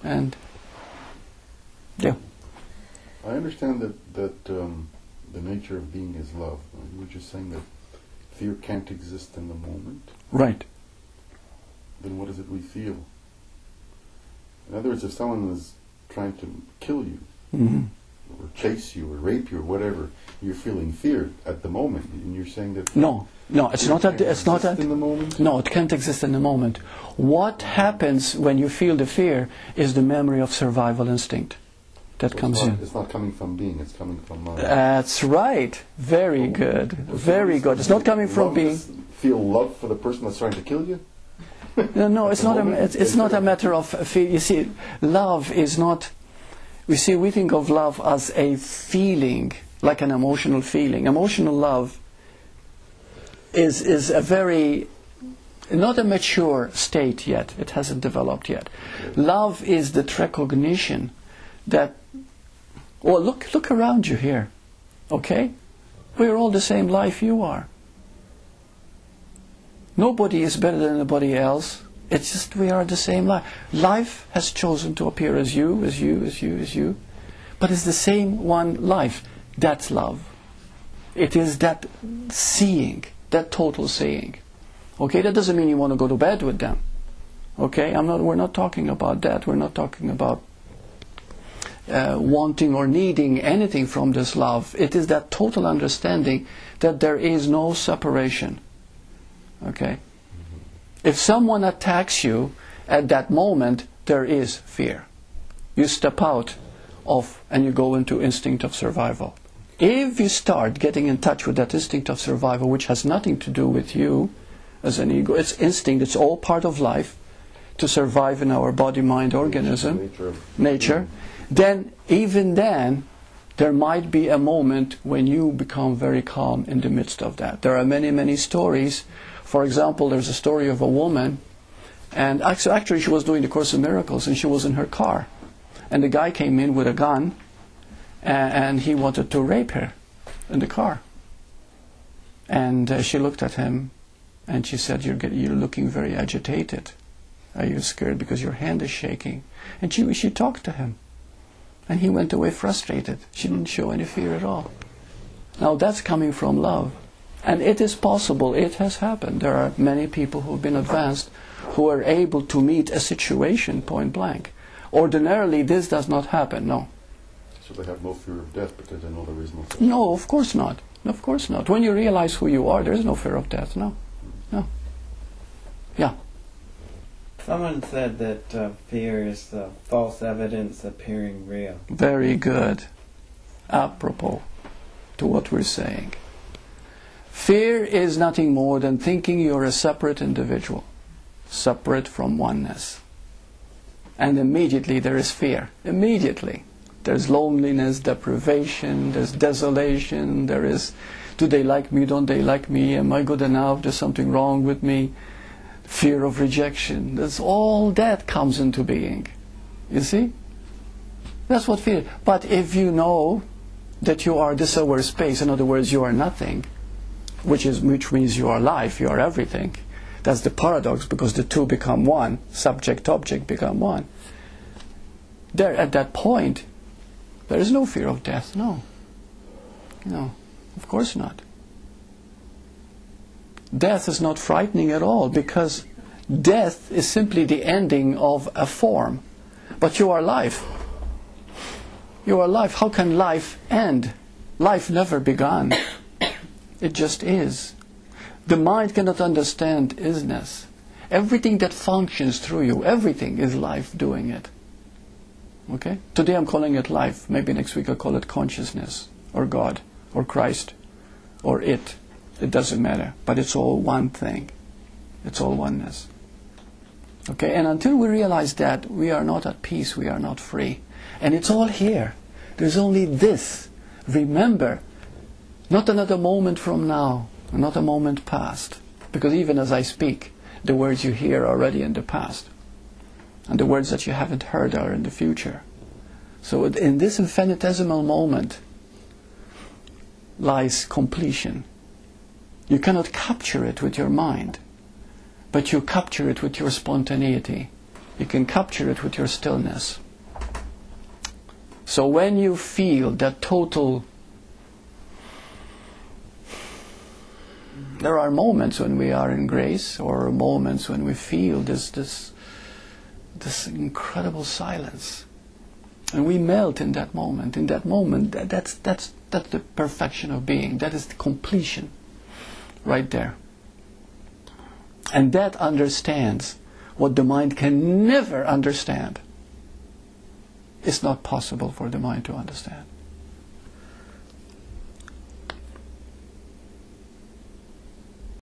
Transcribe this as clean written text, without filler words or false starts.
And yeah. I understand that the nature of being is love. You were just saying that fear can't exist in the moment. Right. Then what is it we feel? In other words, if someone was trying to kill you, or chase you, or rape you, or whatever, you're feeling fear at the moment, and you're saying that No, it's not that. It's not that. in the moment. No, it can't exist in the moment. What happens when you feel the fear is the memory of survival instinct that So comes in. It's not coming from being; it's coming from. That's right. Very good. Very good. It's not coming from being. Feel love for the person that's trying to kill you. No, it's not. It's not a matter of feel. You see, love is not. We think of love as a feeling, like an emotional feeling. Emotional love is a very, not a mature state yet. It hasn't developed yet. Love is the recognition that, well, look around you here, okay? We're all the same life you are. Nobody is better than anybody else. It's just we are the same life. Life has chosen to appear as you. But it's the same one life. That's love. It is that seeing, that total seeing. Okay, that doesn't mean you want to go to bed with them. Okay, we're not talking about that. We're not talking about wanting or needing anything from this love. It is that total understanding that there is no separation. Okay? If someone attacks you at that moment, there is fear. You step out of and you go into instinct of survival. If you start getting in touch with that instinct of survival, which has nothing to do with you as an ego, it's instinct, it's all part of life, to survive in our body, mind, organism, nature, then even then, there might be a moment when you become very calm in the midst of that. There are many, many stories. For example, there's a story of a woman, and actually she was doing the Course in Miracles, and she was in her car. And the guy came in with a gun, and he wanted to rape her in the car. And she looked at him, and she said, you're looking very agitated. Are you scared because your hand is shaking? And she talked to him. And he went away frustrated. She didn't show any fear at all. Now that's coming from love. And it is possible, it has happened. There are many people who have been advanced who are able to meet a situation point blank. Ordinarily, this does not happen, no. So they have no fear of death because they know there is no such. No, of course not. Of course not. When you realize who you are, there is no fear of death, no. No. Yeah. Someone said that fear is false evidence appearing real. Very good. Apropos to what we're saying. Fear is nothing more than thinking you're a separate individual, separate from oneness. And immediately there is fear. Immediately. There's loneliness, deprivation, there's desolation, there is, do they like me, don't they like me, am I good enough, there's something wrong with me, fear of rejection. There's all that comes into being. You see? That's what fear is. But if you know that you are this aware space, in other words, you are nothing, which means you are life, you are everything. That's the paradox, because the two become one, subject, object become one. There, at that point, there is no fear of death, no. No, of course not. Death is not frightening at all, because death is simply the ending of a form. But you are life. You are life. How can life end? Life never began. It just is. The mind cannot understand isness. Everything that functions through you, everything is life doing it. Okay? Today I'm calling it life. Maybe next week I'll call it consciousness, or God, or Christ, or it. It doesn't matter. But it's all one thing. It's all oneness. Okay? And until we realize that, we are not at peace, we are not free. And it's all here. There's only this. Remember, not another moment from now, not a moment past. Because even as I speak, the words you hear are already in the past. And the words that you haven't heard are in the future. So in this infinitesimal moment lies completion. You cannot capture it with your mind, but you capture it with your spontaneity. You can capture it with your stillness. So when you feel that total... There are moments when we are in grace, or moments when we feel this incredible silence. And we melt in that moment. In that moment, that's the perfection of being. That is the completion. Right there. And that understands what the mind can never understand. It's not possible for the mind to understand.